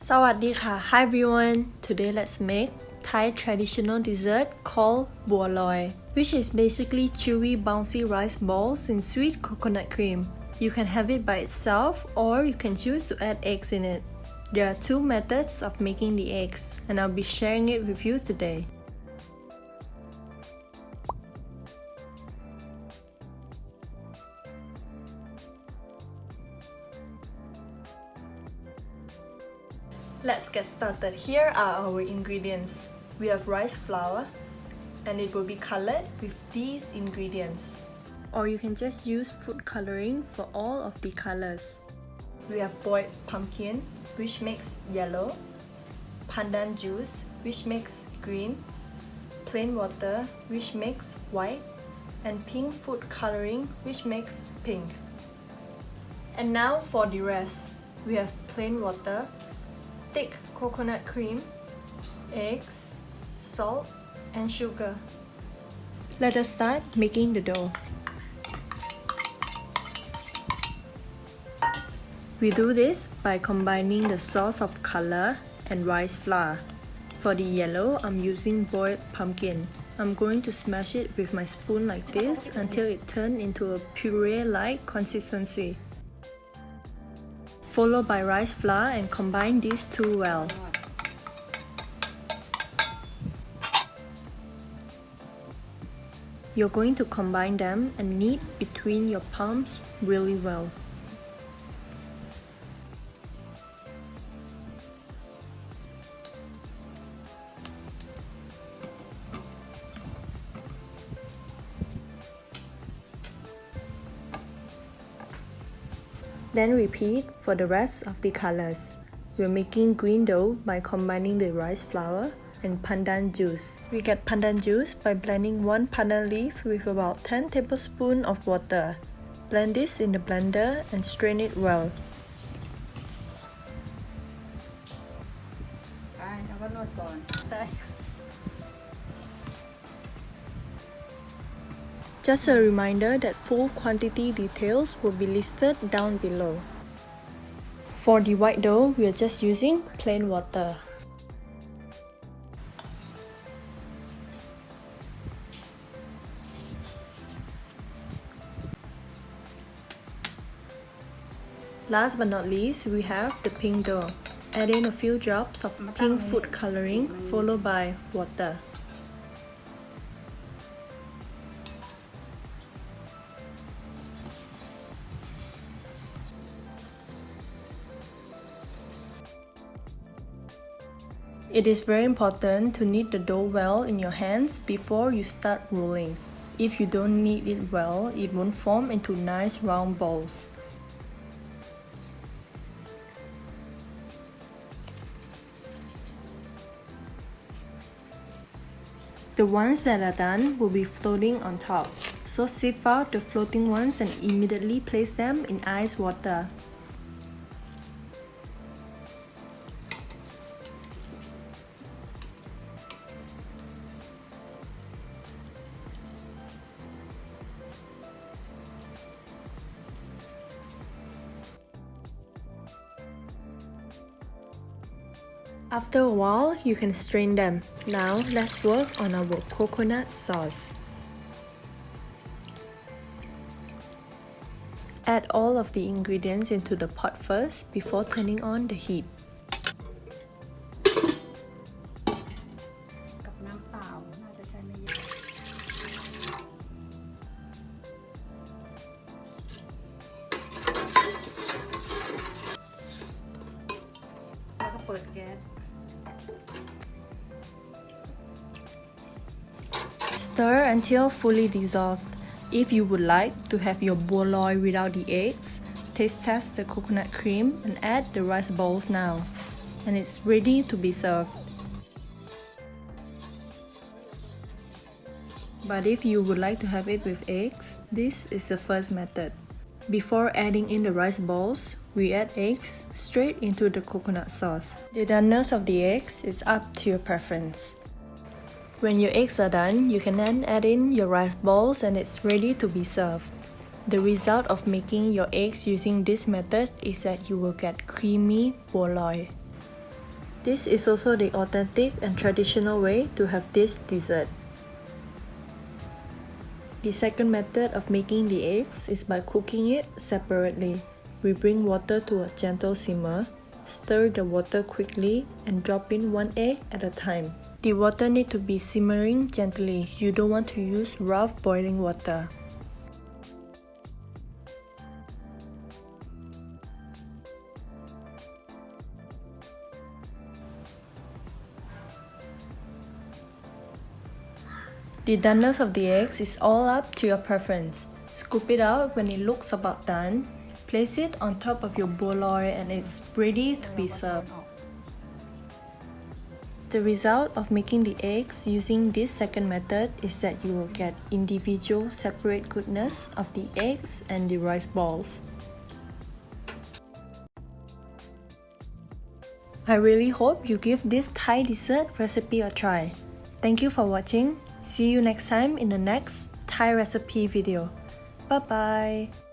Sawadika, hi everyone! Today let's make Thai traditional dessert called Bua Loy, which is basically chewy bouncy rice balls in sweet coconut cream. You can have it by itself or you can choose to add eggs in it. There are two methods of making the eggs and I'll be sharing it with you today. Let's get started. Here are our ingredients. We have rice flour and it will be colored with these ingredients. Or you can just use food coloring for all of the colors. We have boiled pumpkin, which makes yellow, pandan juice, which makes green, plain water, which makes white, and pink food coloring, which makes pink. And now for the rest. We have plain water, thick coconut cream, eggs, salt, and sugar. Let us start making the dough. We do this by combining the sauce of color and rice flour. For the yellow, I'm using boiled pumpkin. I'm going to smash it with my spoon like this until it turns into a puree-like consistency. Followed by rice flour and combine these two well. You're going to combine them and knead between your palms really well. Then repeat for the rest of the colors. We're making green dough by combining the rice flour and pandan juice. We get pandan juice by blending 1 pandan leaf with about 10 tablespoons of water. Blend this in the blender and strain it well. Just a reminder that full quantity details will be listed down below. For the white dough, we are just using plain water. Last but not least, we have the pink dough. Add in a few drops of pink food coloring followed by water. It is very important to knead the dough well in your hands before you start rolling. If you don't knead it well, it won't form into nice round balls. The ones that are done will be floating on top, so sieve out the floating ones and immediately place them in ice water. After a while, you can strain them. Now, let's work on our coconut sauce. Add all of the ingredients into the pot first before turning on the heat. Stir until fully dissolved. If you would like to have your bua loy without the eggs, taste test the coconut cream and add the rice balls now. And it's ready to be served. But if you would like to have it with eggs, this is the first method. Before adding in the rice balls, we add eggs straight into the coconut sauce. The doneness of the eggs is up to your preference. When your eggs are done, you can then add in your rice balls and it's ready to be served. The result of making your eggs using this method is that you will get creamy bua loy. This is also the authentic and traditional way to have this dessert. The second method of making the eggs is by cooking it separately. We bring water to a gentle simmer, stir the water quickly and drop in one egg at a time. The water needs to be simmering gently. You don't want to use rough boiling water. The doneness of the eggs is all up to your preference. Scoop it out when it looks about done. Place it on top of your bua loy and it's ready to be served. The result of making the eggs using this second method is that you will get individual separate goodness of the eggs and the rice balls. I really hope you give this Thai dessert recipe a try. Thank you for watching. See you next time in the next Thai recipe video. Bye bye!